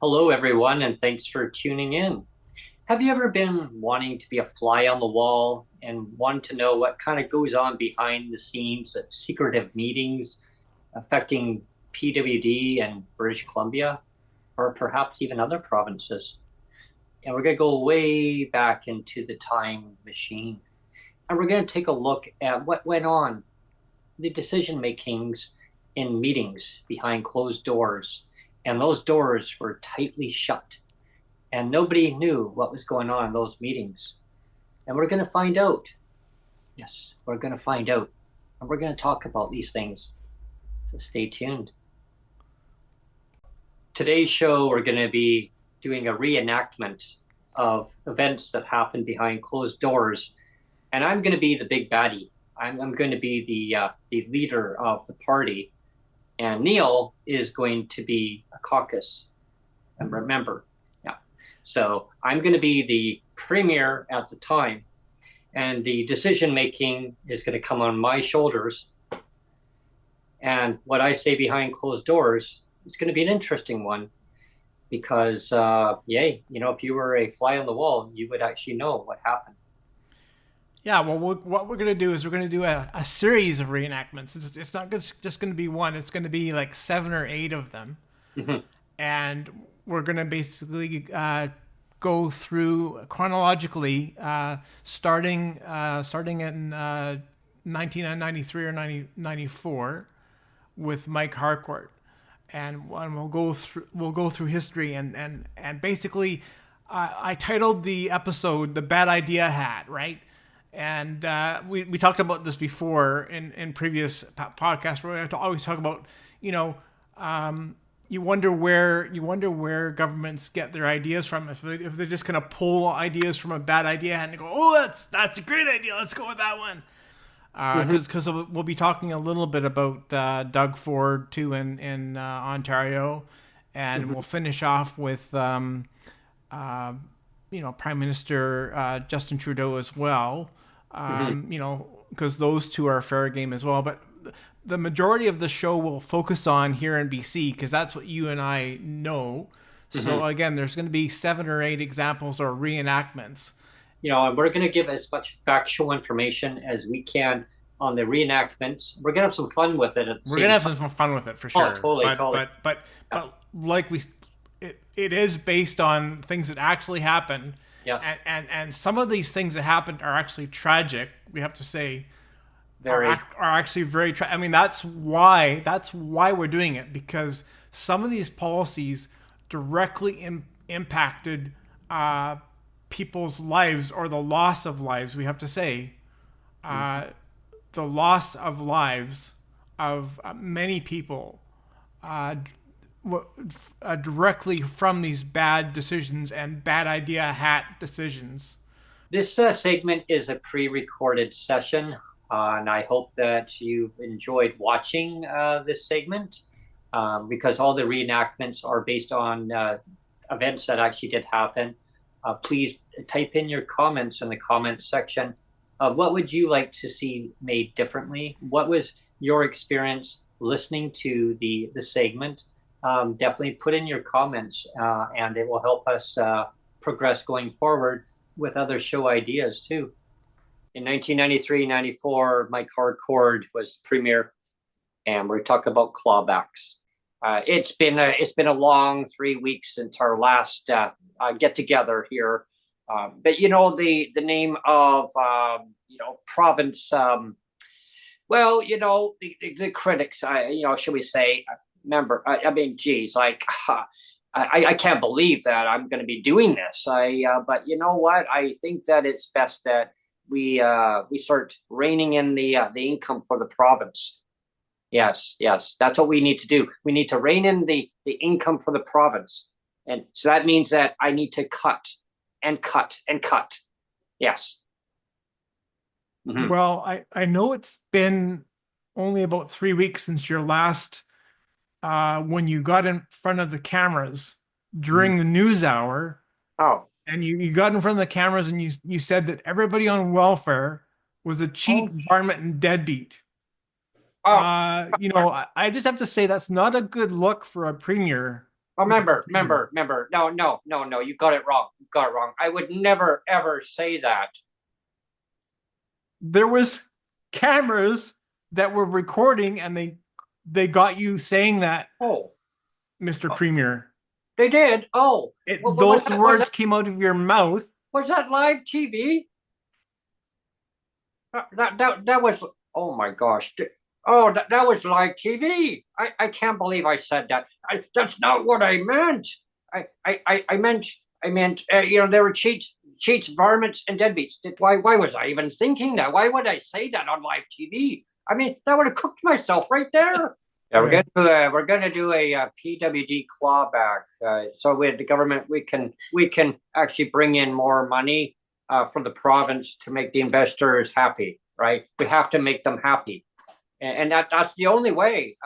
Hello, everyone, and thanks for tuning in. Have you ever been wanting to be a fly on the wall and want to know what kind of goes on behind the scenes at secretive meetings affecting PWD and British Columbia, or perhaps even other provinces? And we're going to go way back into the time machine. And we're going to take a look at what went on, the decision makings in meetings behind closed doors. And those doors were tightly shut and nobody knew what was going on in those meetings. And we're going to find out. Yes, we're going to find out. And we're going to talk about these things. So stay tuned. Today's show, we're going to be doing a reenactment of events that happened behind closed doors. And I'm going to be the big baddie. I'm going to be the leader of the party. And Neil is going to be a caucus. And remember, yeah. So I'm going to be the premier at the time, and the decision making is going to come on my shoulders. And what I say behind closed doors is going to be an interesting one because, yay, if you were a fly on the wall, you would actually know what happened. Yeah, well, what we're going to do is we're going to do a series of reenactments. It's not just going to be one, it's going to be like 7 or 8 of them. Mhm. And we're going to basically go through chronologically, starting in 1993 or 1994 with Mike Harcourt. And we'll go through history and basically I titled the episode "The Bad Idea Hat," right? And we talked about this before in previous podcasts where we have to always talk about, you know, you wonder where governments get their ideas from, if they're just gonna pull ideas from a bad idea and go, oh, that's a great idea, let's go with that one. Mhm. Because we'll be talking a little bit about Doug Ford too in Ontario, and we'll Mhm. finish off with uh, Prime Minister Justin Trudeau as well. Mhm. Because those two are fair game as well. But the majority of the show will focus on here in BC because that's what you and I know. So Mhm. again, there's going to be 7 or 8 examples or reenactments. And we're going to give as much factual information as we can on the reenactments. We're going to have some fun with it at the We're gonna same have time. some fun with it for Oh, sure. totally, But totally. but but Yeah. but like it is based on things that actually happened, Yes. and some of these things that happened are actually tragic. We have to say Very. are actually very. I mean, that's why we're doing it, because some of these policies directly impacted uh, people's lives, or the loss of lives. We have to say Mhm. the loss of lives of many people uh, directly from these bad decisions and bad idea hat decisions. This segment is a pre-recorded session, and I hope that you've enjoyed watching this segment because all the reenactments are based on events that actually did happen. Please type in your comments in the comments section. What would you like to see made differently? What was your experience listening to the segment? Definitely put in your comments, and it will help us progress going forward with other show ideas too. In 1993-94, Mike Harcourt was premier, and we're talking about clawbacks. It's been a long 3 weeks since our last get together here. But the name of province. Well, the critics. Should we say? Remember, I mean, geez, like. I can't believe that I'm going to be doing this. But you know what? I think that it's best that we start reining in the income for the province. Yes, yes, that's what we need to do. We need to rein in the income for the province, and so that means that I need to cut and cut and cut. Yes. Mm-hmm. Well, I know it's been only about 3 weeks since your last when you got in front of the cameras Mm-hmm. during the news hour, Oh. and you got in front of the cameras and you said that everybody on welfare was a cheat, Oh. varmint, and deadbeat. Oh. I just have to say that's not a good look for a premier. Oh, Mr. member, Premier. member, member. No, no, no, no. You got it wrong. You got it wrong. I would never ever say that. There was cameras that were recording, and they got you saying that, Oh, Mr. oh, Premier. they did. Oh, It what was those that? Was that words came out of your mouth. was that live TV? That was. Oh my gosh. Oh, that was live TV. I can't believe I said that. That's not what I meant. I meant. There were cheats, varmints, and deadbeats. Why was I even thinking that? Why would I say that on live TV? I mean, that would have cooked myself right there. Yeah, Right. we're gonna do a PWD clawback. So with the government, we can actually bring in more money for the province to make the investors happy. Right? We have to make them happy, and that's the only way.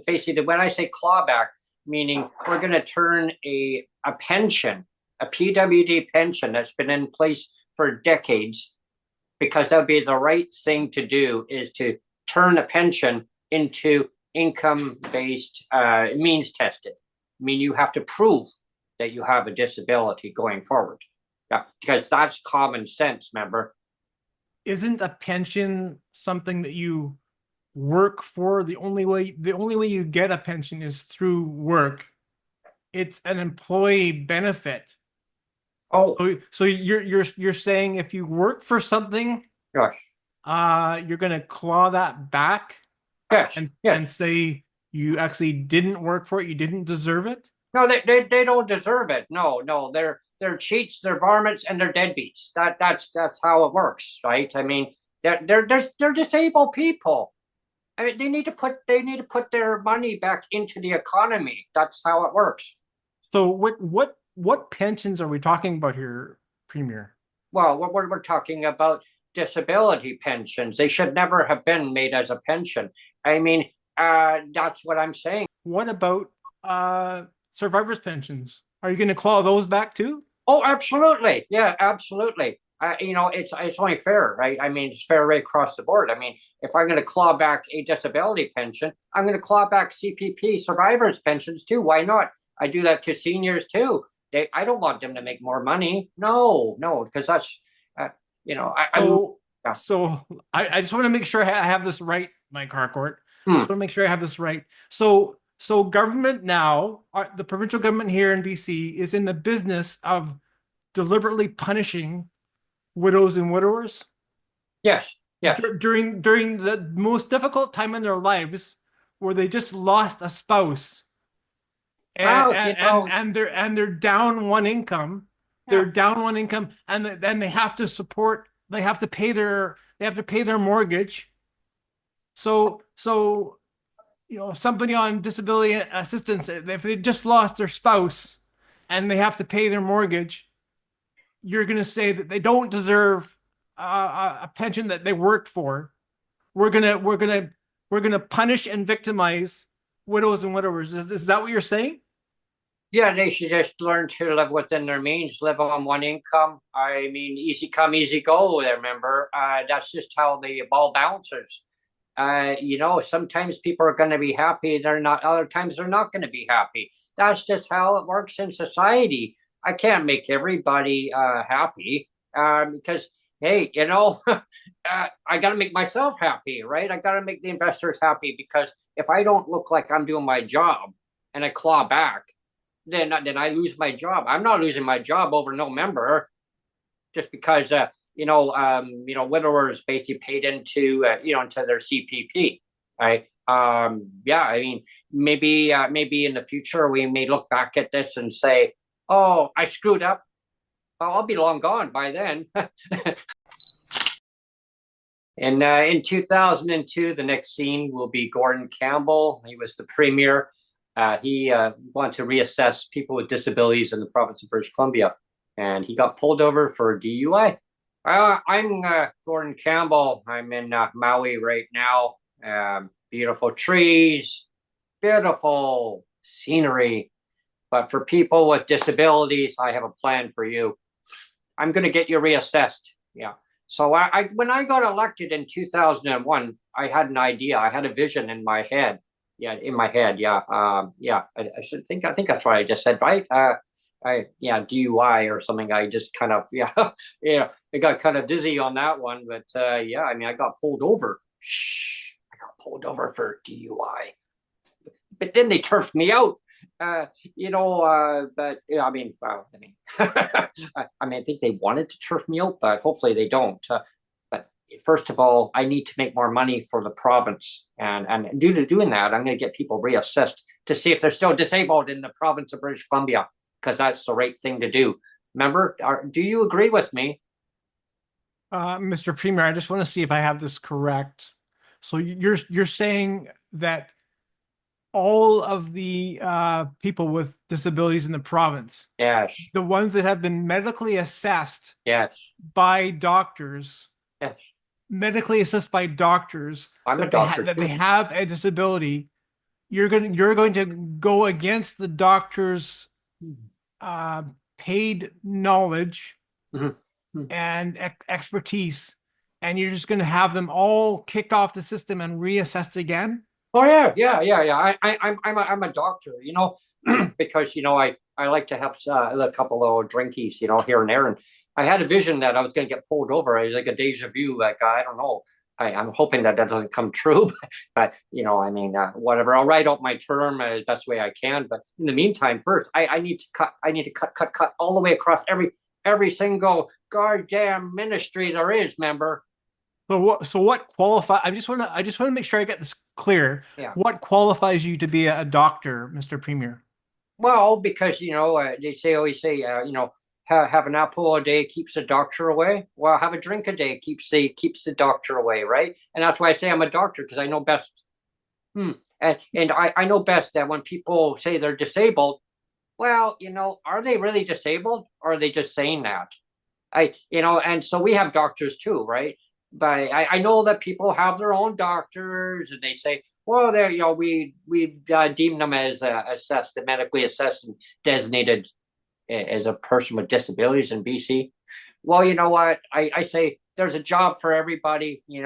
Basically, when I say clawback, meaning we're going to turn a pension, a PWD pension that's been in place for decades, because that would be the right thing to do, is to turn a pension into income based, means tested. I mean, you have to prove that you have a disability going forward. Yeah, because that's common sense, remember? Isn't a pension something that you work for? The only way you get a pension is through work. It's an employee benefit. Oh, So you're saying if you work for something, gosh. you're gonna claw that back Yes, yes. and say you actually didn't work for it, you didn't deserve it? No, they don't deserve it. No, no, they're cheats, they're varmints, and they're deadbeats. That's how it works, right? I mean, they're disabled people. I mean, they need to put their money back into the economy. That's how it works. So what pensions are we talking about here, Premier? Well, we're talking about disability pensions. They should never have been made as a pension. I mean, that's what I'm saying. What about survivors pensions? Are you going to claw those back too? Oh, absolutely. Yeah, absolutely. It's only fair, right? I mean, it's fair right across the board. I mean, if I'm going to claw back a disability pension, I'm going to claw back CPP survivors pensions too. Why not? I do that to seniors too. I don't want them to make more money. No, no, because that's, uh, I'm, So, yeah. so I just want to make sure I have this right, Mike Harcourt. Just Hmm. want to make sure I have this right. So government now, the provincial government here in BC is in the business of deliberately punishing widows and widowers Yes, yes. during the most difficult time in their lives, where they just lost a spouse, and Well, they're down one income. They're yeah. down one income, and then they have to support. They have to pay their mortgage. So somebody on disability assistance, if they just lost their spouse and they have to pay their mortgage, you're going to say that they don't deserve a pension that they worked for. We're gonna punish and victimize widows and widowers. Is that what you're saying? Yeah, they should just learn to live within their means, live on one income. I mean, easy come, easy go there, remember? That's just how the ball bounces. Sometimes people are going to be happy. They're not, other times they're not going to be happy. That's just how it works in society. I can't make everybody happy because, hey, I got to make myself happy, right? I got to make the investors happy, because if I don't look like I'm doing my job and I claw back, then I lose my job. I'm not losing my job over no member, just because widowers basically paid into their CPP, right? Yeah, I mean, maybe in the future we may look back at this and say, "Oh, I screwed up. I'll be long gone by then." And in 2002, the next scene will be Gordon Campbell. He was the premier. He wanted to reassess people with disabilities in the province of British Columbia, and he got pulled over for DUI. I'm Gordon Campbell. I'm in Maui right now. Beautiful trees, beautiful scenery. But for people with disabilities, I have a plan for you. I'm going to get you reassessed. Yeah. So when I got elected in 2001, I had an idea. I had a vision in my head. yeah, in my head, yeah, yeah. I should think. I think that's what I just said, right? Yeah, DUI or something. I just kind of, yeah, yeah. I got kind of dizzy on that one, but yeah. I mean, I got pulled over. Shh, I got pulled over for DUI, but then they turfed me out. But yeah, I mean, well, I mean, I mean, I think they wanted to turf me out, but hopefully they don't. But first of all, I need to make more money for the province, and due to doing that, I'm going to get people reassessed to see if they're still disabled in the province of British Columbia, because that's the right thing to do. Remember, do you agree with me? Mr. Premier, I just want to see if I have this correct. So you're saying that all of the people with disabilities in the province, Yes, the ones that have been yes, by doctors, yes. medically assessed by doctors I'm a that doctor they too. have a disability, you're going to go against the doctor's uh, paid knowledge Mm-hmm. and expertise, and you're just going to have them all kicked off the system and reassessed again. Oh yeah, yeah, yeah, yeah. I'm a doctor, because I like to have a couple of drinkies, here and there. And I had a vision that I was going to get pulled over. It was like a deja vu. Like I don't know. I'm hoping that doesn't come true, but I mean, whatever. I'll write out my term as best way I can. But in the meantime, first, I need to cut. I need to cut all the way across every single goddamn ministry there is. Member. So what qualify? I just want to make sure I get this clear. Yeah. What qualifies you to be a doctor, Mr. Premier? Well, because they always say have an apple a day keeps the doctor away. Well, have a drink a day keeps the doctor away, right? And that's why I say I'm a doctor because I know best. Hmm. And I know best that when people say they're disabled, well, are they really disabled or are they just saying that? And so we have doctors too, right? But I know that people have their own doctors, and they say, well, there, we deem them as assessed, medically assessed, and designated as a person with disabilities in BC. Well, you know what? I say there's a job for everybody. You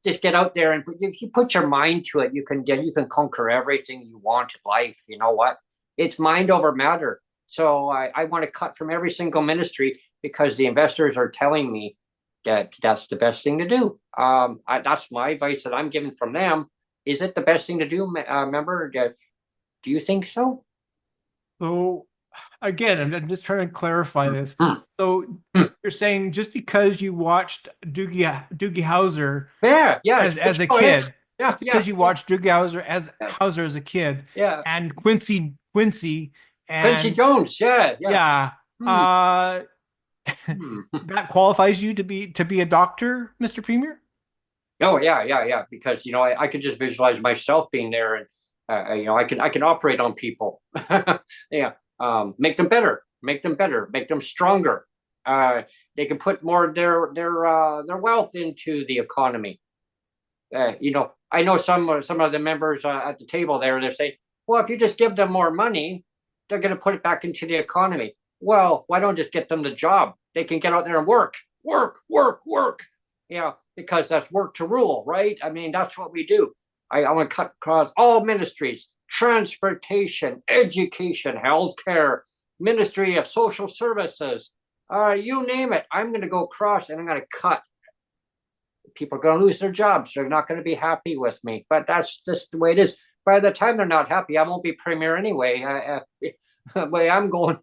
just get out there and if you put your mind to it, you can conquer everything you want in life. You know what? It's mind over matter. So I want to cut from every single ministry because the investors are telling me that that's the best thing to do. That's my advice that I'm given from them. Is it the best thing to do? Member, do you think so? So again, I'm just trying to clarify this. Mm, So mm. you're saying just because you watched Doogie Howser Yeah, yeah, as a go ahead. kid, Yeah, just yeah, because you yeah, watched yeah, Hauser as a kid, yeah. and Quincy, Quincy and Jones. Yeah, yeah. yeah, Hmm, uh, hmm. that qualifies you to be a doctor, Mr. Premier? Oh yeah, yeah, yeah. Because I could just visualize myself being there, and I can operate on people. Yeah, make them better, make them stronger. Uh, they can put more of their wealth into the economy. I know some of the members at the table there. They're saying, well, if you just give them more money, they're going to put it back into the economy. Well, why don't just get them the job? They can get out there and work. Because that's work to rule, right? I mean, that's what we do. I want to cut across all ministries: transportation, education, healthcare, Ministry of Social Services. You name it. I'm going to go across and I'm going to cut. People are going to lose their jobs. They're not going to be happy with me. But that's just the way it is. By the time they're not happy, I won't be premier anyway. The way I'm going.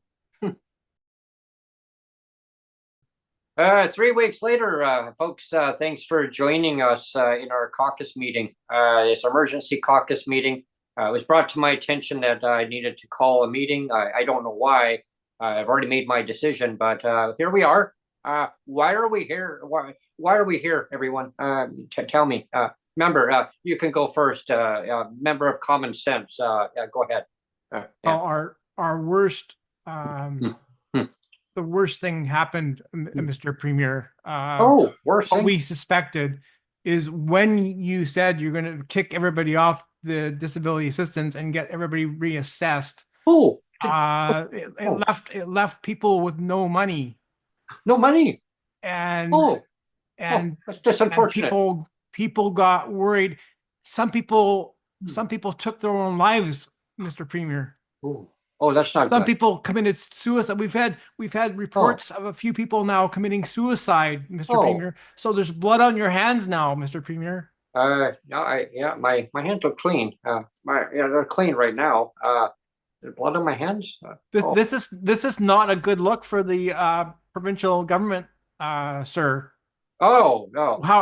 3 weeks later, folks, thanks for joining us in our caucus meeting. This emergency caucus meeting. It was brought to my attention that I needed to call a meeting. I don't know why. I've already made my decision, but here we are. Why are we here? Why are we here, everyone? Tell me. Member, you can go first. Member of Common Sense, go ahead. Yeah. Well, our worst Hmm, hmm. the worst thing happened, Mr. Premier. Oh, worse What thing. we suspected is when you said you're going to kick everybody off the disability assistance and get everybody reassessed, Oh, it oh, left people with no money, no money. and Oh, oh, and that's just and unfortunate. people got worried. Some people some people took their own lives, Mr. Premier. Ooh. Oh, that's not Some good. people committed suicide. We've had Oh, reports of a few people now committing suicide, Mr. oh. Premier. So there's blood on your hands now, Mr. Premier. No, yeah, my hands are clean. Yeah, they're clean right now. There's blood on my hands. Oh, This is not a good look for the provincial government, sir. oh, no. How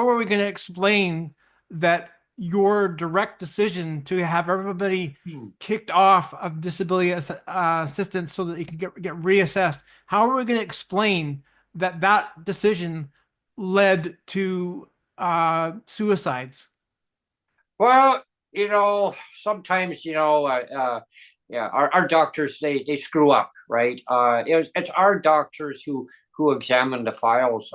are we going to explain that your direct decision to have everybody Hmm. kicked off of disability assistance so that you can get reassessed? How are we going to explain that that decision led to suicides? Well, sometimes, yeah, our doctors they screw up, right? It's our doctors who examine the files.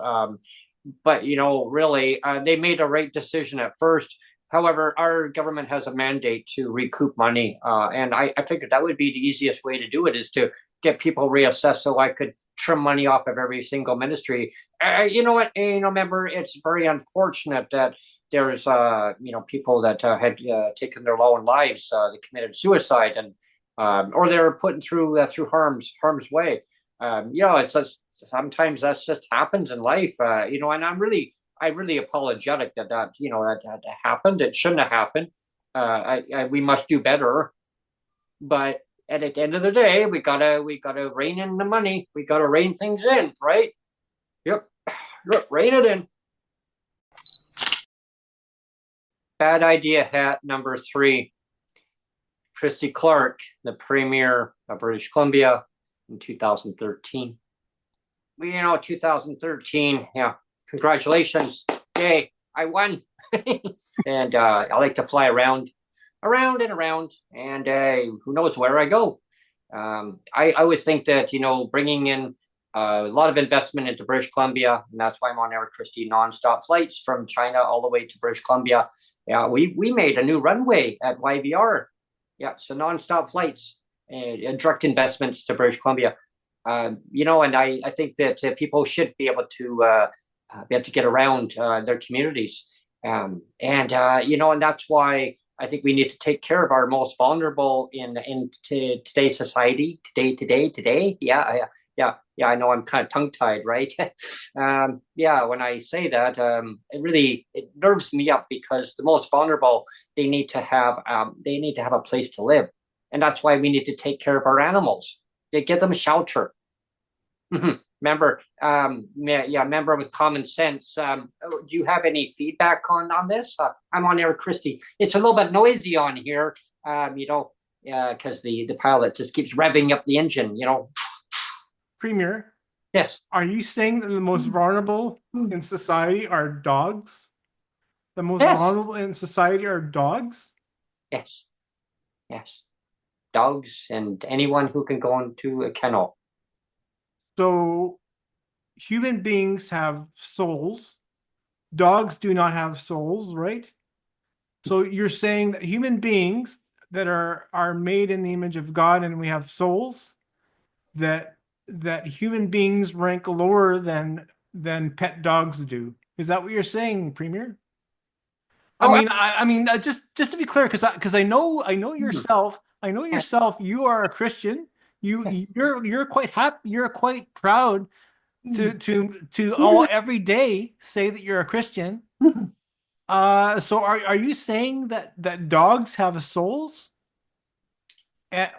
But really, they made a right decision at first. However, our government has a mandate to recoup money, and I figured that would be the easiest way to do it is to get people reassessed, so I could trim money off of every single ministry. You know what? Remember, it's very unfortunate that there's people that had taken their own lives, that committed suicide, and or they're put through harm's way. It's just, sometimes that just happens in life, and I really apologetic that happened. It shouldn't have happened. We must do better, but at the end of the day, we gotta rein in the money. We gotta rein things in, right? Yep, yep, rein it in. Bad idea hat number 3. Christy Clark, the Premier of British Columbia in 2013. 2013, yeah, congratulations. Yay, I won. And I like to fly around and around, and who knows where I go. I always think that, bringing in a lot of investment into British Columbia, and that's why I'm on Air Christie nonstop flights from China all the way to British Columbia. Yeah, we made a new runway at YVR. Yeah, so nonstop flights and direct investments to British Columbia. And I think that people should be able to get around their communities. And that's why I think we need to take care of our most vulnerable in today's society. Today. Yeah. I know I'm kind of tongue tied, right? Yeah. When I say that, it nerves me up because the most vulnerable they need to have a place to live, and that's why we need to take care of our animals. They get them shelter. Member, member with common sense. Do you have any feedback on this? I'm on Air Christie. It's a little bit noisy on here, because the pilot just keeps revving up the engine. Premier, Yes. are you saying that the most vulnerable in society are dogs? The most Yes. vulnerable in society are dogs? Yes. Yes. Dogs and anyone who can go into a kennel. So human beings have souls. Dogs do not have souls, right? So you're saying that human beings that are made in the image of God and we have souls, that human beings rank lower than pet dogs do. Is that what you're saying, Premier? I Oh, mean, just to be clear, because I know yourself. I know yes. yourself. You are a Christian. You're quite happy. You're quite proud to all every day say that you're a Christian. So are you saying that dogs have souls and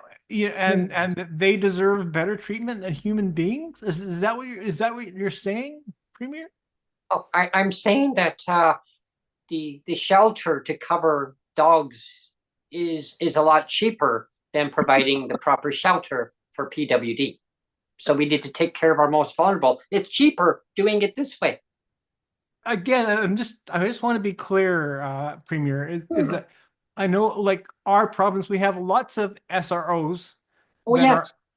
and that they deserve better treatment than human beings? Is that what you're saying, Premier? Oh, I'm saying that the shelter to cover dogs is a lot cheaper than providing the proper shelter for PWD. So we need to take care of our most vulnerable. It's cheaper doing it this way. Again, I just want to be clear, Premier, is that I know like our province, we have lots of SROs Oh,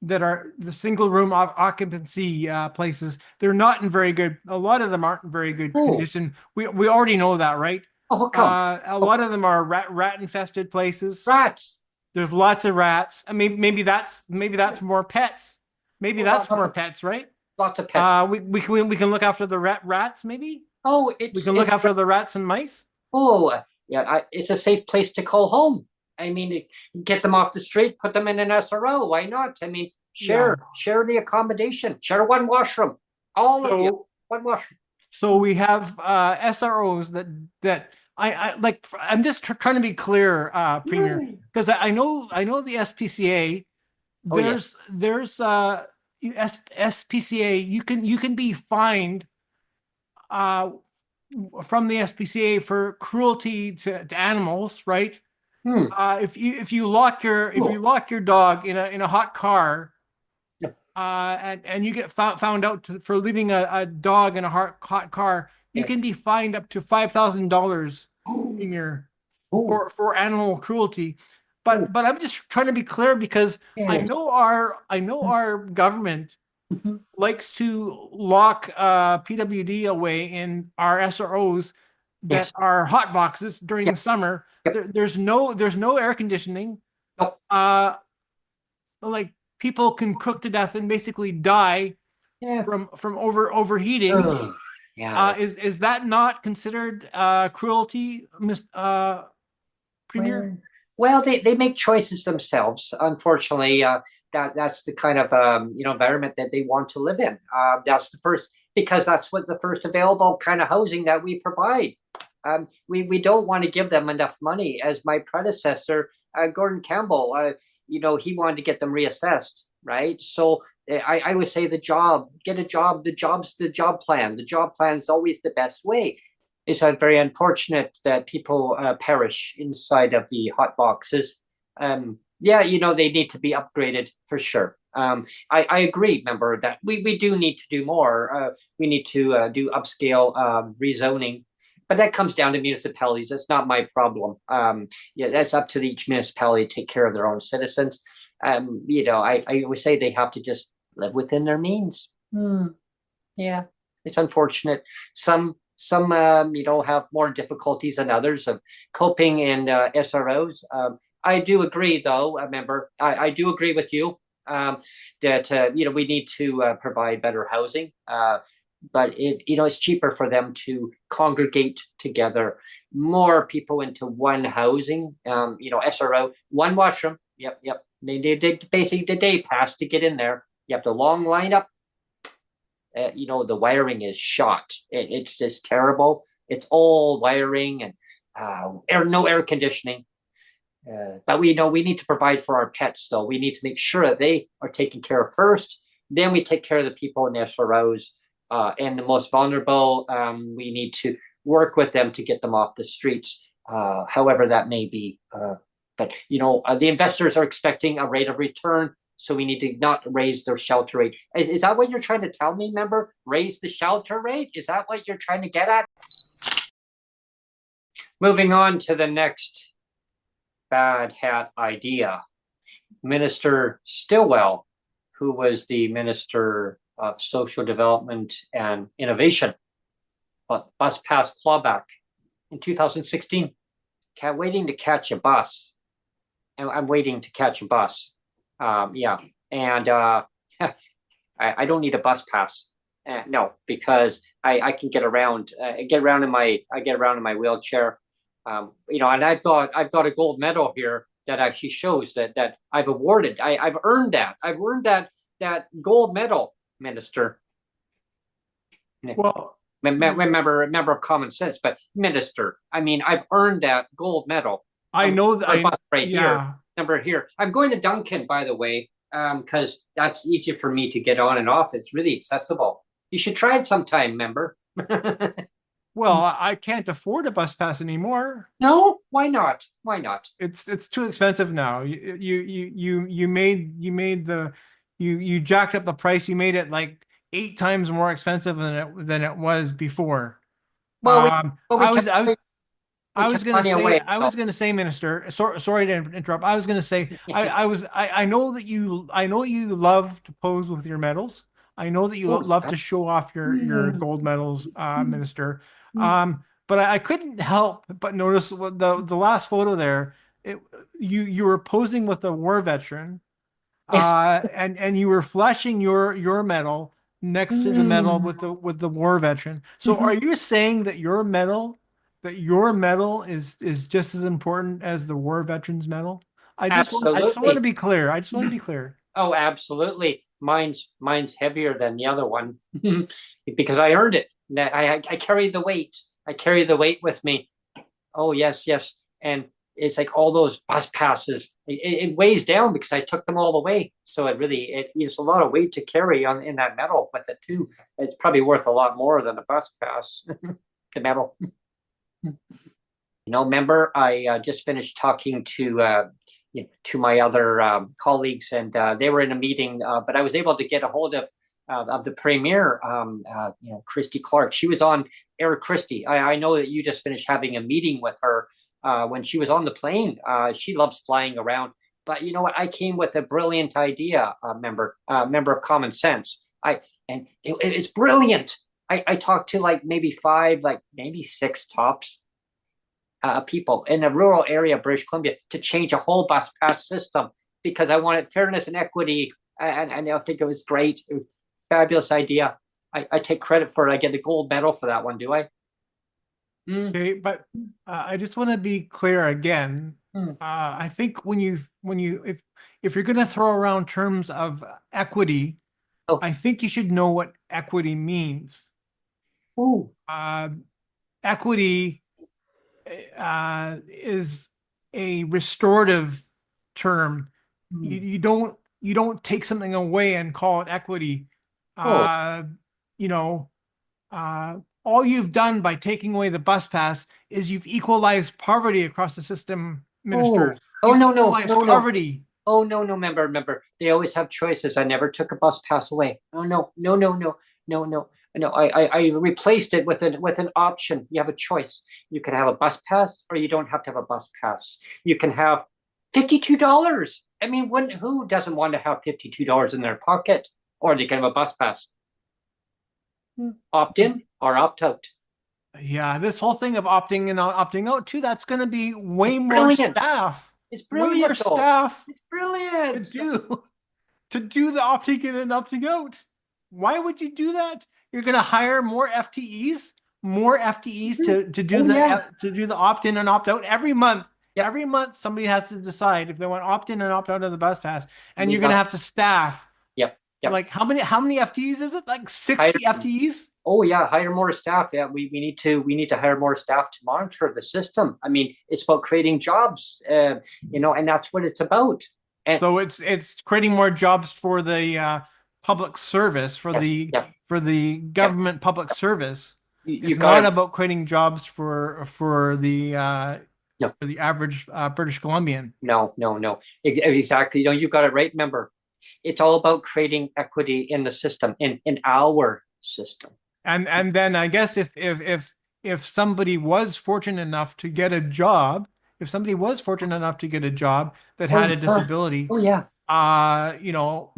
that are yes. the single room occupancy places. They're not in very good. A lot of them aren't in very good Oh, condition. We already know that, right? oh, come. A Oh, lot of them are rat infested places. rats. There's lots of rats. And maybe that's more pets. Maybe Oh, that's more pets, right? lots of pets. We can look after the rats, maybe. Oh, We can look after the rats and mice. oh, Yeah, it's a safe place to call home. I mean, get them off the street, put them in an SRO. Why not? I mean, Yeah. share the accommodation, share one washroom, all of you, So one washroom. so we have SROs that I like. I'm just trying to be clear, Premier, Hmm. because I know the SPCA. Oh yes. There's SPCA. You can be fined uh from the SPCA for cruelty to animals, right? Hmm. If you Cool. lock your dog in a hot car, Yep. and you get found out for leaving a dog in a hot car, you Yep. can be fined up to $5,000 Oh, in your oh, for animal cruelty. oh. But I'm just trying to be clear because Yes. I know our government Mhm. likes to lock PWD away in our SROs that Yes. are hot boxes during the Yep. summer. Yep. There's no air conditioning. Nope. Uh, like people can cook to death and basically die Yeah. from overheating. Oh, yeah. Is that not considered cruelty, Miss Premier? Well, well, they make choices themselves. Unfortunately, that's the kind of environment that they want to live in. That's the first because that's what the first available kind of housing that we provide. We don't want to give them enough money. As my predecessor, Gordon Campbell, he wanted to get them reassessed, right? So I would say get a job. The job plan. The job plan is always the best way. It's very unfortunate that people perish inside of the hot boxes. Yeah, they need to be upgraded for sure. I agree, member, that we do need to do more. We need to do upscale rezoning, but that comes down to municipalities. That's not my problem. Yeah, that's up to each municipality to take care of their own citizens. I always say they have to just live within their means. Yeah, it's unfortunate. Some have more difficulties than others of coping in SROs. I do agree, though. Remember, I do agree with you that we need to provide better housing. But it's cheaper for them to congregate together, more people into one housing. SRO, one washroom. Yep, yep. They basically the day pass to get in there. You have the long lineup. The wiring is shot. It's just terrible. It's all wiring and no air conditioning. But we know we need to provide for our pets, though. We need to make sure that they are taken care of first. Then we take care of the people in SROs and the most vulnerable. We need to work with them to get them off the streets, however that may be. But the investors are expecting a rate of return, so we need to not raise their shelter rate. Is that what you're trying to tell me, member? Raise the shelter rate? Is that what you're trying to get at? Moving on to the next bad hat idea. Minister Stillwell, who was the Minister of Social Development and Innovation, bus pass clawback in 2016. Waiting to catch a bus. And I'm waiting to catch a bus. Yeah. And I don't need a bus pass. No, because I can get around. I get around in my wheelchair. And I've got a gold medal here that actually shows that I've awarded. I've earned that. I've earned that gold medal, Minister. Well, Member of common sense, but Minister. I mean, I've earned that gold medal. I know that Bus right here. yeah. Number here. I'm going to Duncan, by the way, because that's easier for me to get on and off. It's really accessible. You should try it sometime, member. Well, I can't afford a bus pass anymore. No, why not? Why not? It's too expensive now. You jacked up the price. You made it like 8 times more expensive than it was before. Well, we I took was I was we I took was gonna money say away. I So. was gonna say, Minister. Sorry to interrupt. I was gonna say I know you love to pose with your medals. I know that you love to show off your gold medals, Minister. But I couldn't help but notice the last photo there. It you were posing with a war veteran, Yes. and you were flashing your medal next to the medal with the war veteran. So are you saying that your medal that your medal is just as important as the war veterans medal? I just want to Absolutely. be clear. I just want to be clear. Oh, absolutely. Mine's heavier than the other one because I earned it. I carry the weight. I carry the weight with me. Oh, yes, yes. And it's like all those bus passes. It weighs down because I took them all the way. So it is a lot of weight to carry on in that metal with it too. It's probably worth a lot more than a bus pass, the metal. Remember, I just finished talking to my other colleagues, and they were in a meeting, but I was able to get a hold of the premier, Christy Clark. She was on Eric Christie. I know that you just finished having a meeting with her when she was on the plane. She loves flying around. But you know what? I came with a brilliant idea, member of Common Sense. It's brilliant. I talked to like maybe five, like maybe six tops people in a rural area of British Columbia to change a whole bus pass system because I wanted fairness and equity. And I think it was great. It was a fabulous idea. I take credit for it. I get the gold medal for that one, do I? Mm, Okay, but I just want to be clear again. mm. I think if you're going to throw around terms of equity, Oh, I think you should know what equity means. ooh, Uh, Equity is a restorative term. mm. You don't take something away and call it equity. Oh, Uh, you know, all you've done by taking away the bus pass is you've equalized poverty across the system, oh, Minister. oh, You've no, no, equalized no, no. poverty. Oh, no, no, member. They always have choices. I never took a bus pass away. Oh, no, no, no, no, no, no. No, I replaced it with an option. You have a choice. You can have a bus pass, or you don't have to have a bus pass. You can have $52. I mean, who doesn't want to have $52 in their pocket? Or they can have a bus pass. Opt in or opt out. Yeah, this whole thing of opting in and opting out too, that's going to be It's brilliant. It's way more brilliant, though. staff It's to brilliant. do to do the opting in and opting out. Why would you do that? You're going to hire more FTEs Oh, yeah. to do the opt in and opt out every month. Yep. Every month, somebody has to decide if they want to opt in and opt out of the bus pass, and We you're going to got, have to staff yep. Yep. like how many FTEs is it? Like Hire 60 FTEs? Oh yeah, hire more staff. Yeah, we need to hire more staff to monitor the system. I mean, it's about creating jobs, and that's what it's about. And So it's creating more jobs for the public service yes, yeah, for the yeah, government public service. you It's got not it. about creating jobs No, for the average British Columbian. no, no, no. Exactly. You got it right. Remember, it's all about creating equity in the system, in our system. And then I guess if somebody was fortunate enough to get a job, if somebody was fortunate enough to get a job that Oh had a yeah. disability, Oh yeah. you know,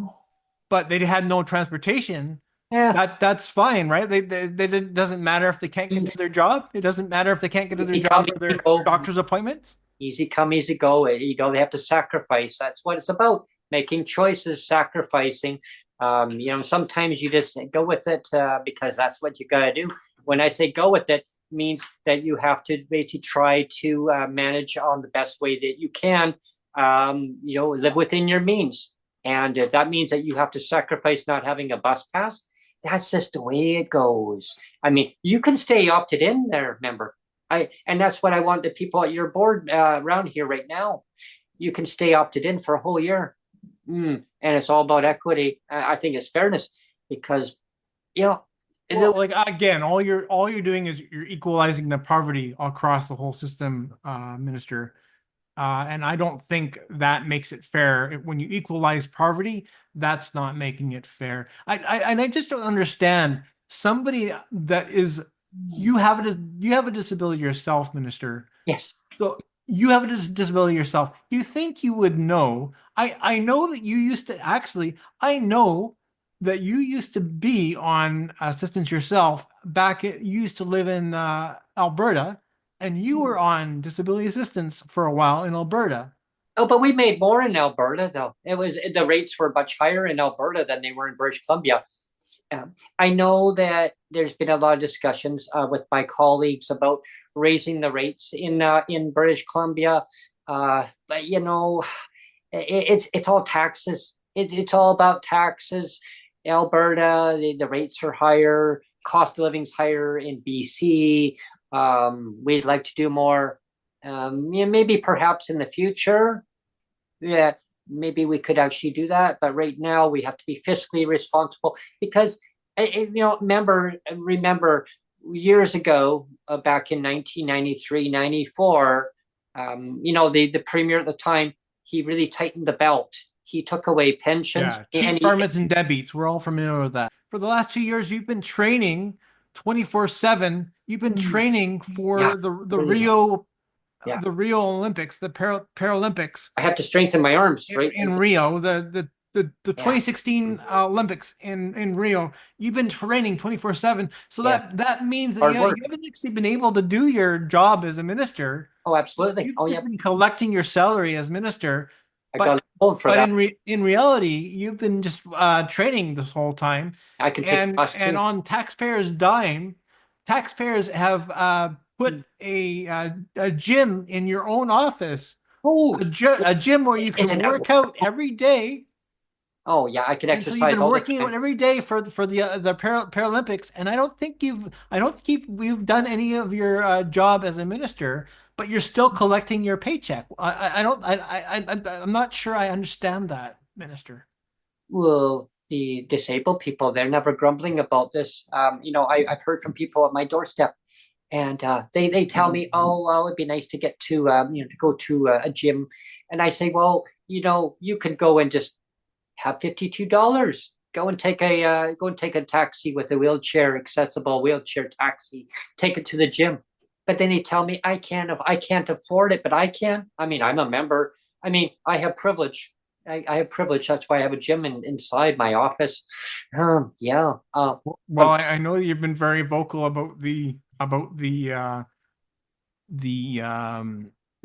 but they had no transportation, Yeah. that's fine, right? It doesn't matter if they can't get to Easy, their job. It doesn't matter if they can't get to their easy come, job or easy their go. doctor's appointments. Easy come, easy go. They have to sacrifice. That's what it's about. Making choices, sacrificing. Sometimes you just go with it because that's what you got to do. When I say go with it, means that you have to basically try to manage on the best way that you can. Live within your means, and if that means that you have to sacrifice not having a bus pass, that's just the way it goes. I mean, you can stay opted in there, remember. And that's what I want the people at your board around here right now. You can stay opted in for a whole year, and it's all about equity. I think it's fairness because you know Well, like again, all you're doing is you're equalizing the poverty across the whole system, Minister. And I don't think that makes it fair. When you equalize poverty, that's not making it fair. I just don't understand somebody that is you have a disability yourself, Minister. yes. So you have a disability yourself. You think you would know. I know that you used to actually, I know that you used to be on assistance yourself you used to live in Alberta and you were on disability assistance for a while in Alberta. Oh, but we made more in Alberta though. The rates were much higher in Alberta than they were in British Columbia. I know that there's been a lot of discussions with my colleagues about raising the rates in British Columbia, but it's all taxes. It's all about taxes. Alberta, the rates are higher. Cost of living's higher in BC. We'd like to do more. Maybe perhaps in the future, yeah, maybe we could actually do that. But right now, we have to be fiscally responsible because, remember years ago, back in 1993, 94, the premier at the time, he really tightened the belt. He took away pensions Yeah, and cheats, farmers, and deadbeats. We're all familiar with that. For the last 2 years, you've been training 24/7. You've been training yeah, for the really have. Rio Yeah, Olympics, the Paralympics I have to strengthen my arms, right? in Rio, the Yeah, 2016 Olympics in Rio. You've been training 24/7. So yeah, that means that hard you work. haven't actually been able to do your job as a minister. Oh, absolutely. You've Oh, just yeah, been collecting your salary as minister, I got but told for that. in reality, you've been just training this whole time, I can take class and too. on taxpayers' dime, taxpayers have put a gym in your own office, Oh, a gym where you can isn't that work out every day. Oh, yeah, I can And so you've exercise been all the working out time. every day for the Paralympics, and I don't think we've done any of your job as a minister, but you're still collecting your paycheck. I don't I'm not sure I understand that, minister. Well, the disabled people, they're never grumbling about this. I've heard from people at my doorstep, and they tell me, oh, well, it'd be nice to get to, to go to a gym. And I say, well, you could go and just have $52. Go and take a taxi with a wheelchair accessible wheelchair taxi. Take it to the gym. But then they tell me I can't afford it, but I can. I mean, I'm a member. I mean, I have privilege. I have privilege. That's why I have a gym inside my office. Yeah. Well, I know you've been very vocal about the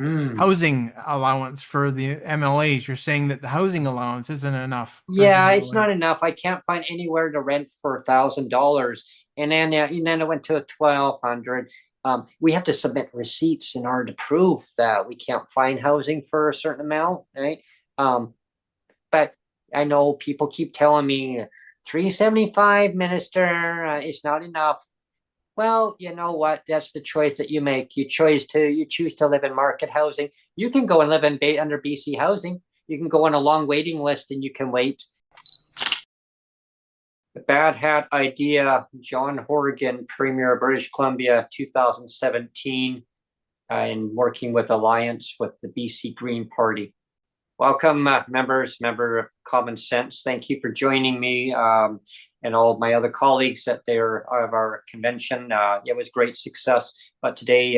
mm, housing allowance for the MLAs. You're saying that the housing allowance isn't enough for the yeah, it's not MLAs. enough. I can't find anywhere to rent for $1,000, and then it went to 1,200. We have to submit receipts in order to prove that we can't find housing for a certain amount, right? But I know people keep telling me 375, minister, is not enough. Well, you know what? That's the choice that you make. You choose to live in market housing. You can go and live under BC housing. You can go on a long waiting list and you can wait. The Bad Hat Idea, John Horgan, Premier of British Columbia, 2017, and working with Alliance with the BC Green Party. Welcome, member of Common Sense. Thank you for joining me and all of my other colleagues at of our convention. It was great success. But today,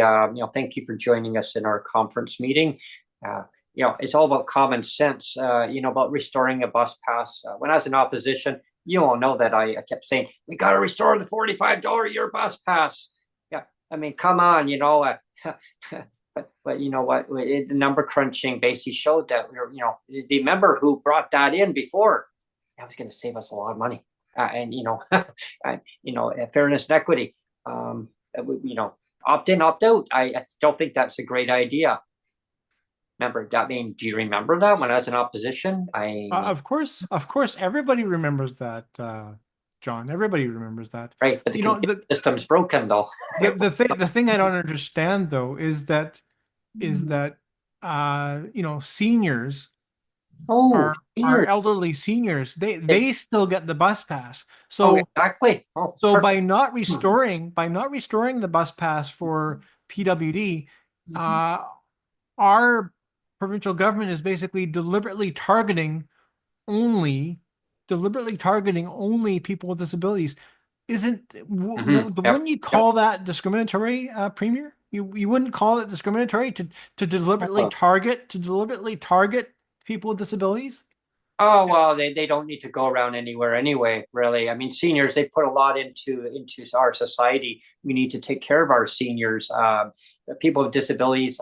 thank you for joining us in our conference meeting. Uh, it's all about common sense, about restoring a bus pass. When I was in opposition, you all know that I kept saying, we got to restore the $45 a year bus pass. Yeah, I mean, come on, but you know what? The number crunching basically showed that the member who brought that in before, that was going to save us a lot of money, and fairness and equity. Opt in, opt out. I don't think that's a great idea. Remember that? Do you remember that when I was in opposition? Of course, everybody remembers that, John. Everybody remembers that. Right, but the You know, conviction system's broken though. the thing I don't understand though is that seniors Oh, are seniors. elderly seniors. They still get the bus pass. Oh, So exactly. Oh, so perfect. by not restoring the bus pass for PWD, uh, our provincial government is basically only deliberately targeting only people with disabilities. Isn't Yep. wouldn't you Yep. call that discriminatory, Premier? You wouldn't call it discriminatory to Oh, deliberately target people with disabilities? oh well, they don't need to go around anywhere anyway, really. I mean, seniors, they put a lot into our society. We need to take care of our seniors. People with disabilities,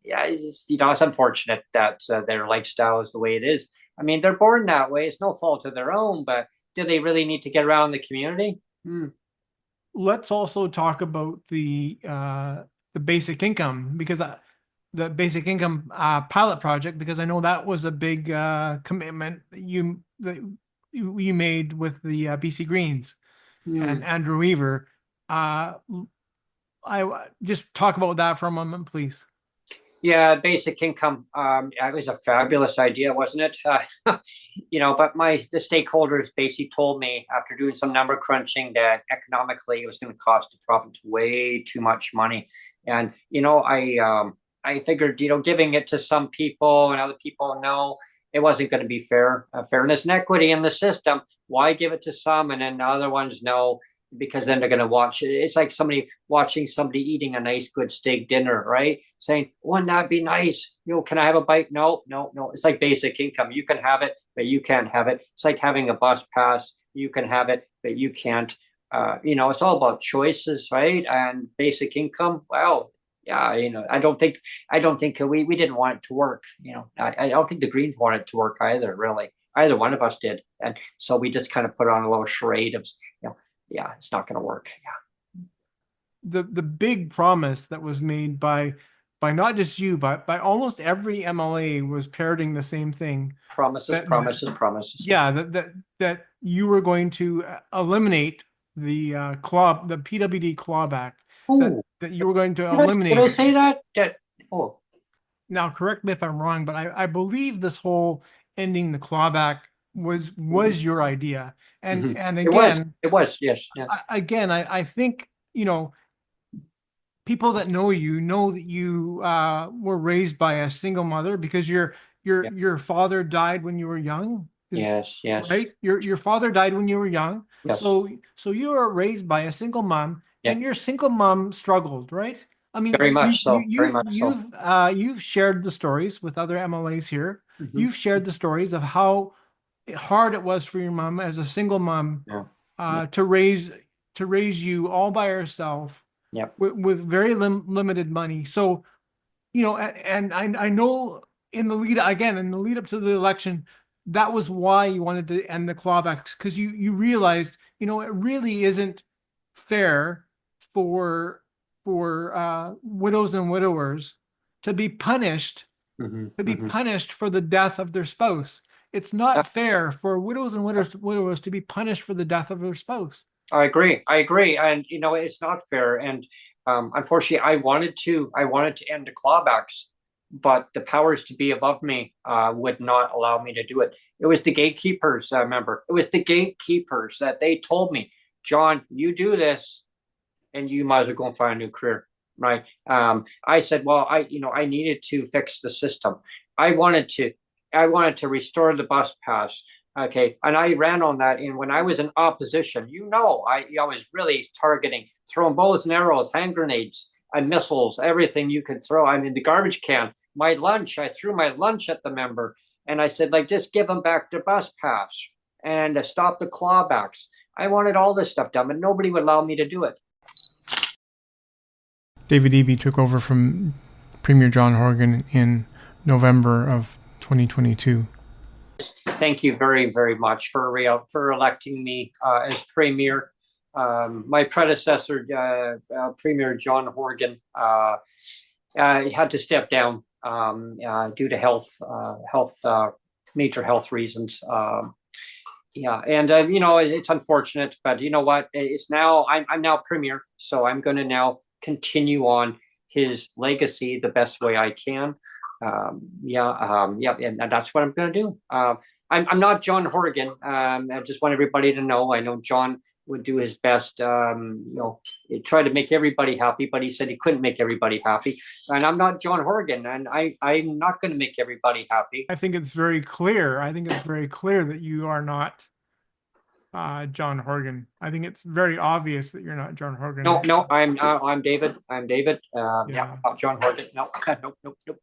yeah, it's unfortunate that their lifestyle is the way it is. I mean, they're born that way. It's no fault of their own, but do they really need to get around the community? Hmm. Let's also talk about the basic income, because the basic income pilot project, because I know that was a big commitment that you made with the BC Greens and Hmm. Andrew Weaver. Uh, I just talk about that for a moment, please. Yeah, basic income. It was a fabulous idea, wasn't it? But the stakeholders basically told me after doing some number crunching that economically it was going to cost the province way too much money, and I figured giving it to some people and other people, no, it wasn't going to be fair. Fairness and equity in the system. Why give it to some and then the other ones no? Because then they're going to watch it. It's like somebody watching somebody eating a nice, good steak dinner, right? Saying, wouldn't that be nice? Can I have a bite? No, no, no. It's like basic income. You can have it, but you can't have it. It's like having a bus pass. You can have it, but you can't. It's all about choices, right? And basic income. Well, yeah, I don't think we didn't want it to work. I don't think the Greens wanted it to work either, really. Either one of us did. And so we just kind of put on a little charade of, yeah, it's not going to work. Yeah. The big promise that was made by not just you, but by almost every MLA was parroting the same thing. Promises, That promises, promises. Yeah. yeah, that you were going to eliminate the PWD clawback. That Oh, that you were going to did I eliminate. say that? Oh, Now, correct me if I'm wrong, but I believe this whole ending the clawback was your idea. And mhm. and It was. again, It was. Yes. Yeah. I think, people that know you know that you were raised by a single mother, because Yeah. your father died when you were young, is Yes. Yes. right? Your father died when you were young. Yes. So you were raised by a single mom, Yeah. and your single mom struggled, right? I mean, Very much so. Very much so. you've shared the stories with other MLAs here. Hmm. You've shared the stories of how hard it was for your mom as a single mom Yeah. Yeah. uh, to raise to raise you all by herself Yeah. with very limited money. So, and I know in the lead up to the election, that was why you wanted to end the clawbacks, because you realized, it really isn't fair for widows and widowers to be punished Hmm. to be Hmm. punished for the death of their spouse. It's not fair for widows and widowers to be punished for the death of their spouse. I agree. I agree. And it's not fair. And unfortunately, I wanted to end the clawbacks, but the powers to be above me would not allow me to do it. It was the gatekeepers. I remember it was the gatekeepers that they told me, John, you do this, and you might as well go and find a new career, right? I said, well, I needed to fix the system. I wanted to, I wanted to restore the bus pass. Okay, and I ran on that. And when I was in opposition, I was really targeting, throwing bows and arrows, hand grenades, and missiles, everything you could throw. I mean, the garbage can, my lunch. I threw my lunch at the member, and I said, like, just give them back their bus pass and stop the clawbacks. I wanted all this stuff done, but nobody would allow me to do it. David Eby took over from Premier John Horgan in November of 2022. Thank you very, very much for electing me as premier. My predecessor, Premier John Horgan, had to step down due to major health reasons. Yeah, and it's unfortunate, but you know what? It's now I'm now premier, so I'm going to now continue on his legacy the best way I can. Yeah, and that's what I'm going to do. I'm not John Horgan. I just want everybody to know. I know John would do his best. Try to make everybody happy, but he said he couldn't make everybody happy. And I'm not John Horgan, and I'm not going to make everybody happy. I think it's very clear. I think it's very clear that you are not John Horgan. I think it's very obvious that you're not John No, Horgan. no, I'm David. I'm David. Yeah, Yeah. not John Horgan. No, nope, nope, nope.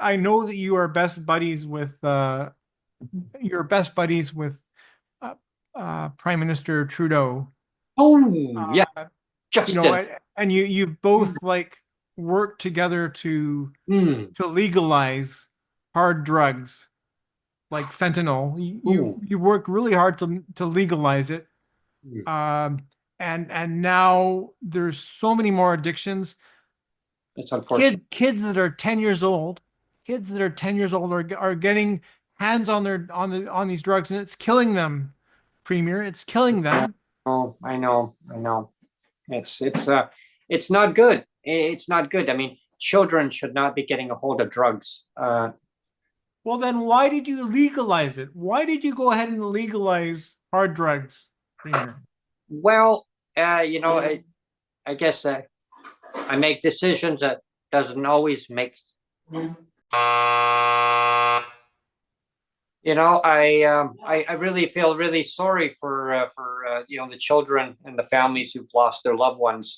I know that you are best buddies with uh, Prime Minister Trudeau. Oh, yeah, Uh, Justin. and you've both like worked together to Mm, legalize hard drugs. like fentanyl. Ooh, You worked really hard to legalize it. mm, Um, and now there's so many more addictions. it's unfortunate. Kids that are 10 years old, kids that are 10 years old are getting hands on on these drugs, and it's killing them, Premier. It's killing Yeah. them. Oh, I know. It's not good. It's not good. I mean, children should not be getting a hold of drugs. Well, then why did you legalize it? Why did you go ahead and legalize hard drugs, Premier? Well, you know, I guess I make decisions that doesn't always make. You know, I really feel really sorry for you know, the children and the families who've lost their loved ones.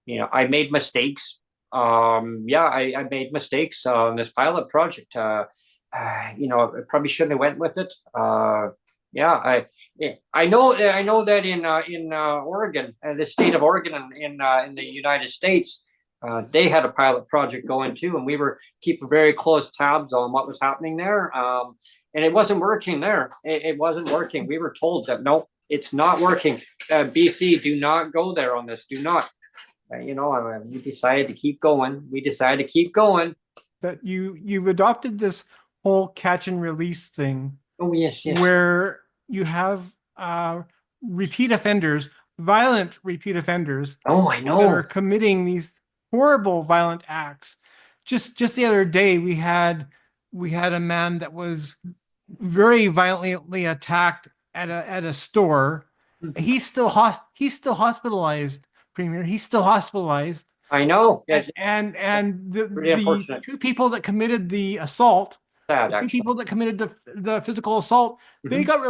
You know, I made mistakes. Yeah, I made mistakes on this pilot project. You know, I probably shouldn't have went with it. Yeah, I know that in Oregon, the state of Oregon, in the United States, they had a pilot project going too, and we were keeping very close tabs on what was happening there. And it wasn't working there. It wasn't working. We were told that no, it's not working. BC, do not go there on this. Do not. You know, we decided to keep going. We decided to keep going. That you've adopted this whole catch and release thing Oh yes, yes. where you have repeat offenders, violent repeat offenders Oh, I that are know. committing these horrible violent acts. Just the other day, we had a man that was very violently attacked at a store. He's still hospitalized, Premier. He's still hospitalized. I know. Yeah, And pretty the unfortunate. two people that committed the assault, Sad, the two actually. people that committed the physical assault, Hmm. they got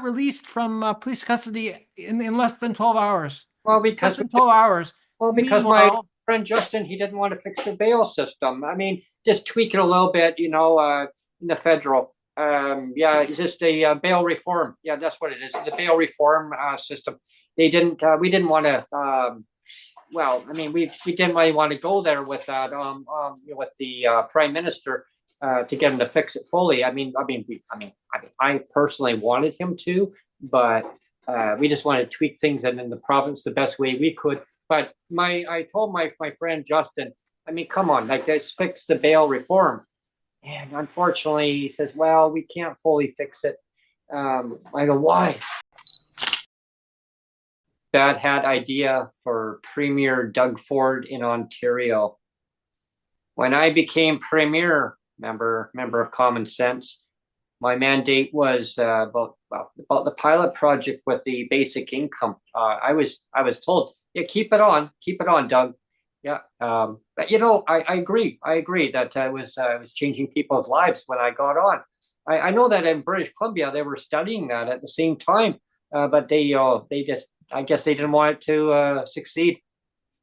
released from police custody in less than 12 hours. Well, Less than 12 hours. because my Meanwhile, friend Justin, he didn't want to fix the bail system. I mean, just tweak it a little bit, you know, in the federal. Yeah, it's just a bail reform. Yeah, that's what it is. The bail reform system. They didn't. We didn't want to. Well, I mean, we didn't really want to go there with that. You know, with the prime minister to get him to fix it fully. I personally wanted him to, but we just wanted to tweak things and in the province the best way we could. But I told my friend Justin, I mean, come on, like let's fix the bail reform. And unfortunately, he says, well, we can't fully fix it. I go, why? Bad hat idea for Premier Doug Ford in Ontario. When I became Premier, member of Common Sense, my mandate was about the pilot project with the basic income. I was told, yeah, keep it on, Doug. Yeah, but you know, I agree. I agree that I was changing people's lives when I got on. I know that in British Columbia they were studying that at the same time, but they just I guess they didn't want it to succeed.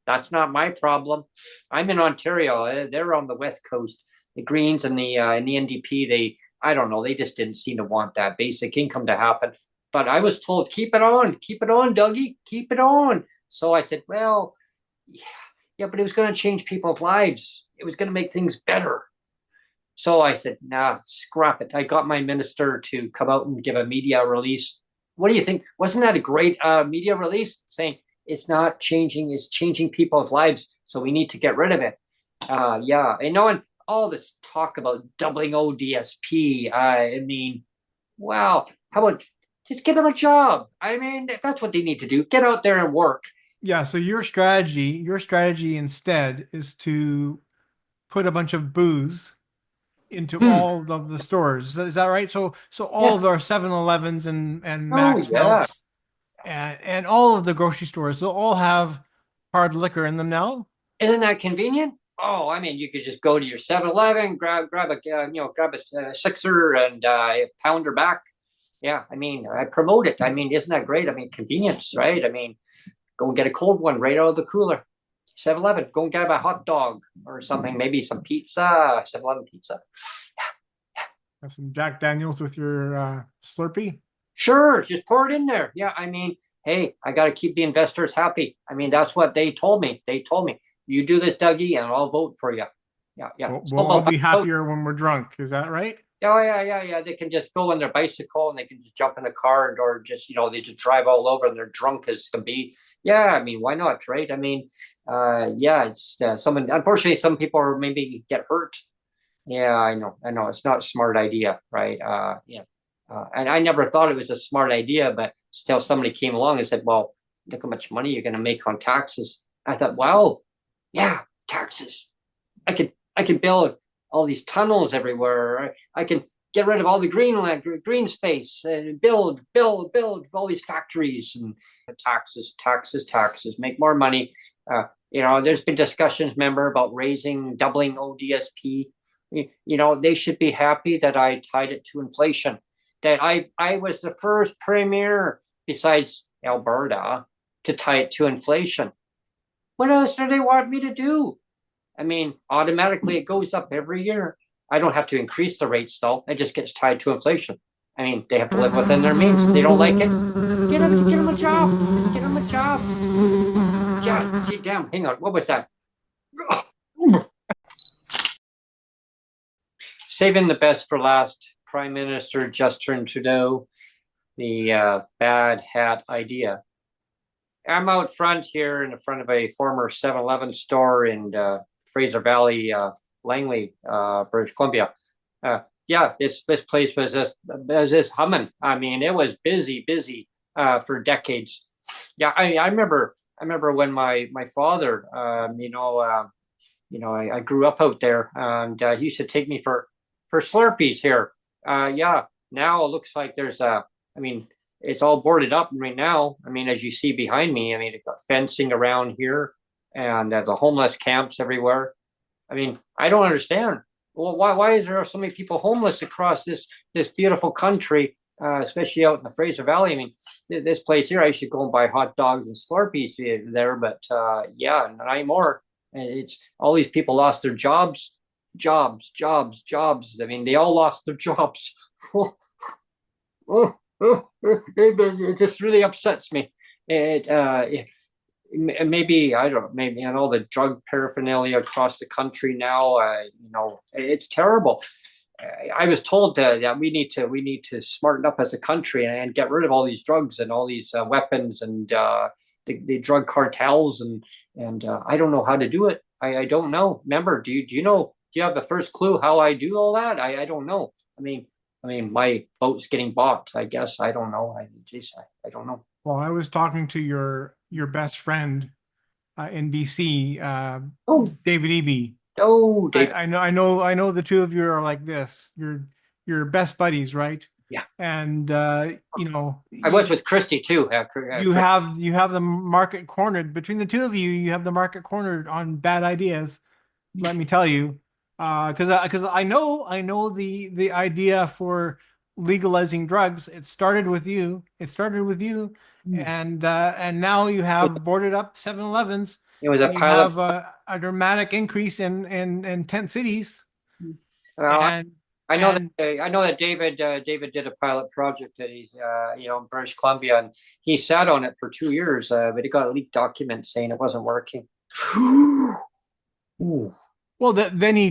That's not my problem. I'm in Ontario. They're on the west coast. The Greens and the NDP, they I don't know. They just didn't seem to want that basic income to happen. But I was told, keep it on, Dougie, keep it on. So I said, well, yeah, yeah, but it was going to change people's lives. It was going to make things better. So I said, nah, scrap it. I got my minister to come out and give a media release. What do you think? Wasn't that a great media release saying it's not changing, it's changing people's lives. So we need to get rid of it. Yeah, and knowing all this talk about doubling ODSP, I mean, wow, how about just give them a job? I mean, that's what they need to do. Get out there and work. yeah, so your strategy instead is to put a bunch of booze into Hmm. all of the stores. Is that right? So all Yeah. of our 7-Elevens and Oh, Max yeah. Milks and all of the grocery stores, they'll all have hard liquor in them now. Isn't that convenient? Oh, I mean, you could just go to your 7-Eleven, grab a grab a sixer and a pounder back. Yeah, I mean, I promote it. I mean, isn't that great? I mean, convenience, right? I mean, go and get a cold one right out of the cooler. 7-Eleven, go and grab a hot dog or something, maybe some pizza, 7-Eleven pizza. Have some Jack Daniels with your Slurpee. Sure, just pour it in there. Yeah, I mean, hey, I got to keep the investors happy. I mean, that's what they told me. They told me, you do this, Dougie, and I'll vote for you. Yeah, yeah. We'll So, all be happier when we're drunk. Is that right? Oh yeah. They can just go on their bicycle and they can just jump in a car or just they just drive all over and they're drunk as can be. Yeah, I mean, why not, right? I mean, yeah, it's someone. Unfortunately, some people are maybe get hurt. Yeah, I know. It's not a smart idea, right? Yeah, and I never thought it was a smart idea, but still, somebody came along and said, "Well, look how much money you're going to make on taxes." I thought, "Wow, yeah, taxes. I can build all these tunnels everywhere. I can get rid of all the green land, green space, and build all these factories and taxes, make more money." There's been discussions, remember, about doubling ODSP. They should be happy that I tied it to inflation. That I was the first premier besides Alberta to tie it to inflation. What else do they want me to do? I mean, automatically it goes up every year. I don't have to increase the rates though. It just gets tied to inflation. I mean, they have to live within their means. If they don't like it, get them a job. Get them a job. Yeah, sit down. Hang on. What was that? Saving the best for last. Prime Minister Justin Trudeau, the bad hat idea. I'm out front here in front of a former 7-Eleven store in Fraser Valley, Langley, British Columbia. Yeah, this place was humming. I mean, it was busy for decades. Yeah, I remember when my father, I grew up out there, and he used to take me for Slurpees here. Yeah, now it looks like there's I mean, it's all boarded up right now. I mean, as you see behind me, I mean, it's got fencing around here, and the homeless camps everywhere. I mean, I don't understand. Well, why is there so many people homeless across this beautiful country, especially out in the Fraser Valley? I mean, this place here, I should go and buy hot dogs and Slurpees there, but yeah, not anymore. And it's all these people lost their jobs. I mean, they all lost their jobs. It just really upsets me. Maybe I don't know, maybe and all the drug paraphernalia across the country now. It's terrible. I was told that we need to smarten up as a country and get rid of all these drugs and all these weapons and the drug cartels and I don't know how to do it. I don't know. Remember, do you know? Do you have the first clue how I do all that? I don't know. I mean, my vote's getting bought. I guess I don't know. I don't know. Well, I was talking to your best friend in BC, Oh, David Eby. oh, Dave. I know the two of you are like this. You're best buddies, right? Yeah, And I was with Christy too. you have the market cornered between the two of you. You have the market cornered on bad ideas. Let me tell you, because I know the idea for legalizing drugs. It started with you. It started with you, and now you have boarded up 7-Elevens, It was a and you pilot. have a dramatic increase in tent cities, Uh, and I and I know that David did a pilot project that he's in British Columbia, and he sat on it for 2 years, but he got a leaked document saying it wasn't working. Ooh. well, then he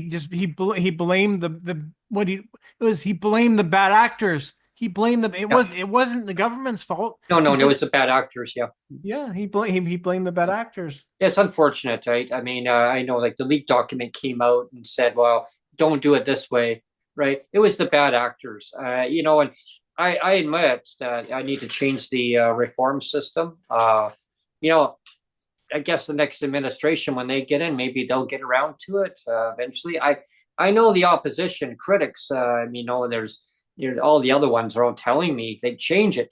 blamed the what he blamed the bad actors. He blamed them. Yeah. It wasn't the government's fault. No, He no, said, it's the bad actors. Yeah. yeah, he blamed the bad actors. It's unfortunate, right? I mean, I know like the leaked document came out and said, well, don't do it this way, right? It was the bad actors, and I admit that I need to change the reform system. You know, I guess the next administration, when they get in, maybe they'll get around to it eventually. I know the opposition critics. There's all the other ones are all telling me they change it,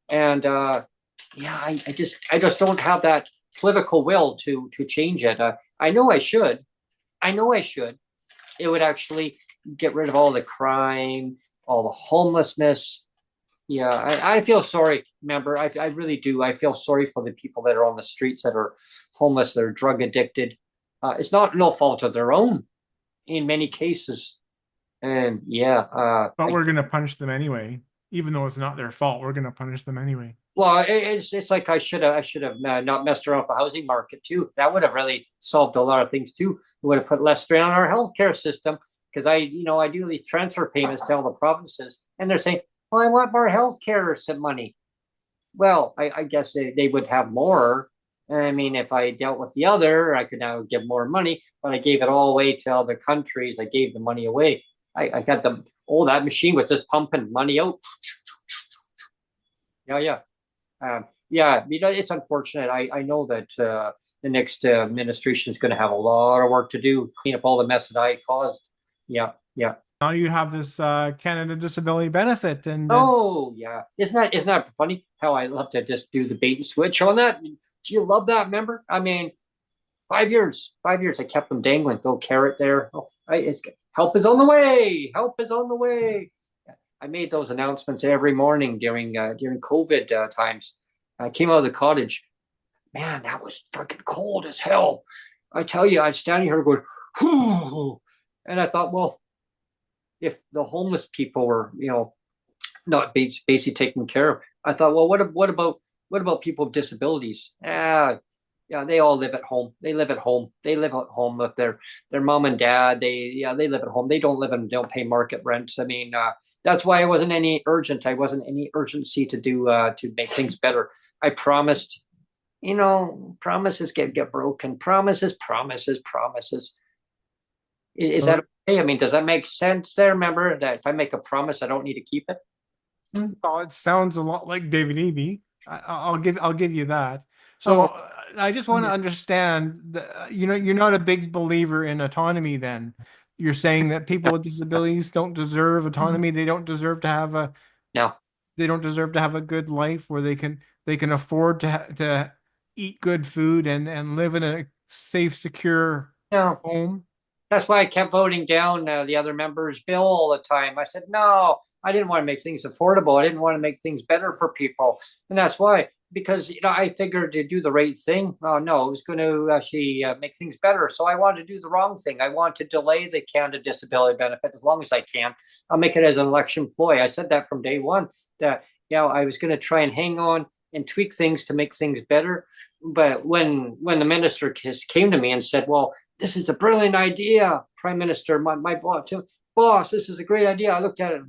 and yeah, I just don't have that political will to change it. I know I should. I know I should. It would actually get rid of all the crime, all the homelessness. Yeah, I feel sorry. Remember, I really do. I feel sorry for the people that are on the streets that are homeless, that are drug addicted. It's not no fault of their own in many cases. And yeah, But we're gonna punish them anyway, even though it's not their fault. We're gonna punish them anyway. well, it's like I should have not messed around with the housing market too. That would have really solved a lot of things too. We would have put less strain on our healthcare system. because I do these transfer payments to all the provinces, and they're saying, well, I want more healthcare money. Well, I guess they would have more. I mean, if I dealt with the other, I could now give more money, but I gave it all away to other countries. I gave the money away. I got that machine was just pumping money out. Yeah, yeah. Yeah, it's unfortunate. I know that the next administration is going to have a lot of work to do, clean up all the mess that I caused. Yeah, yeah. Now you have this Canada Disability Benefit, and Oh, yeah. Isn't that funny how I love to just do the bait and switch on that? Do you love that? Remember? I mean, 5 years, 5 years. I kept them dangling. Little carrot there. Oh, help is on the way. Help is on the way. I made those announcements every morning during COVID times. I came out of the cottage. Man, that was fucking cold as hell. I tell you, I was standing here going, whew, and I thought, well, if the homeless people were, not basically taken care of, I thought, well, what about people with disabilities? Yeah, they all live at home. They live at home. They live at home with their mom and dad. They live at home. They don't pay market rent. I mean, that's why I wasn't any urgent. I wasn't any urgency to make things better. I promised. Promises get broken. Promises, promises, promises. Is that okay? I mean, does that make sense there? Remember that if I make a promise, I don't need to keep it. oh, it sounds a lot like David Eby. I'll give you that. So Oh, I just want to understand that, you're not a big believer in autonomy then. You're saying that people with disabilities don't deserve autonomy. no, They don't deserve to have a good life where they can afford to eat good food and live in a safe, secure no. home. That's why I kept voting down the other members' bill all the time. I said, no, I didn't want to make things affordable. I didn't want to make things better for people. And that's why, because, I figured to do the right thing. Oh, no, it was going to actually make things better. So I wanted to do the wrong thing. I want to delay the Canada Disability Benefit as long as I can. I'll make it as an election ploy. I said that from day one, that, I was going to try and hang on and tweak things to make things better. But when the minister came to me and said, well, this is a brilliant idea, Prime Minister, my boss, this is a great idea. I looked at it.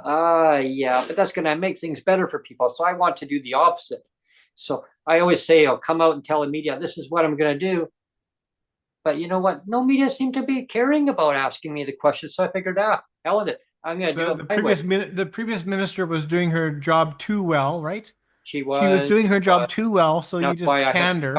Yeah, but that's going to make things better for people. So I want to do the opposite. So I always say, I'll come out and tell the media, this is what I'm going to do. But you know what? No media seemed to be caring about asking me the question. So I figured, hell with it. I'm going to do The, it the my way. previous minister was doing her job too well, right? She She was was, doing her job too well, so you that's why just canned her.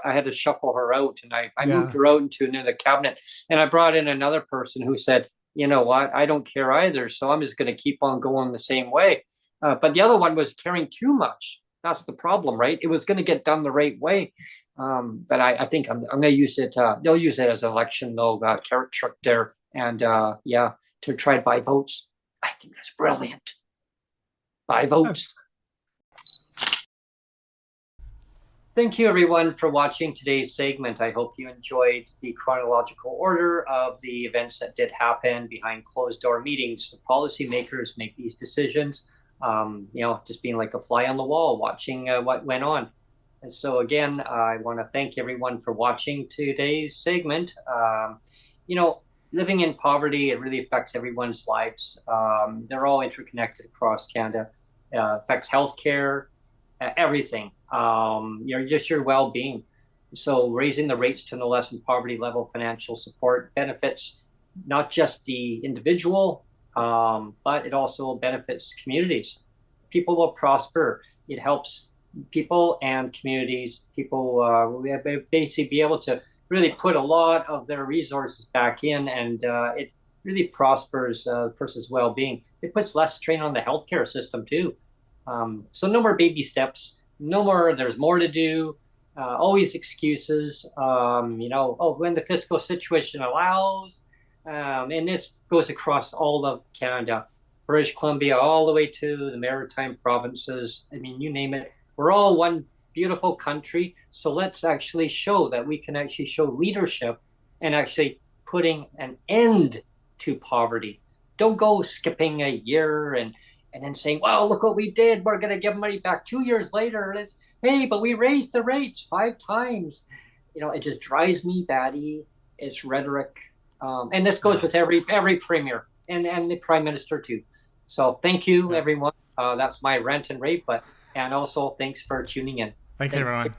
I had to shuffle her out, and I moved Yeah. her out into another cabinet, and I brought in another person who said, you know what, I don't care either, so I'm just going to keep on going the same way. But the other one was caring too much. That's the problem, right? It was going to get done the right way, but I think I'm going to use it. They'll use it as an election, though. Carrot truck there, and yeah, to try to buy votes. I think that's brilliant. Buy votes. Thank you, everyone, for watching today's segment. I hope you enjoyed the chronological order of the events that did happen behind closed door meetings. The policymakers make these decisions, just being like a fly on the wall, watching what went on. And so, again, I want to thank everyone for watching today's segment. Living in poverty, it really affects everyone's lives. They're all interconnected across Canada. Affects healthcare, everything. Just your well-being. So raising the rates to no less than poverty level financial support benefits not just the individual, but it also benefits communities. People will prosper. It helps people and communities. People will basically be able to really put a lot of their resources back in, and it really prospers the person's well-being. It puts less strain on the healthcare system too. So no more baby steps. No more. There's more to do. Always excuses. When the fiscal situation allows, and this goes across all of Canada, British Columbia, all the way to the Maritime provinces. I mean, you name it. We're all one beautiful country. So let's actually show that we can actually show leadership and actually putting an end to poverty. Don't go skipping a year and then saying, well, look what we did. We're going to give money back 2 years later. Hey, but we raised the rates 5 times. It just drives me batty. It's rhetoric. And this goes with every premier and the prime minister too. So thank you, everyone. That's my rant and rave, and also thanks for tuning in. Thanks Thanks. everyone.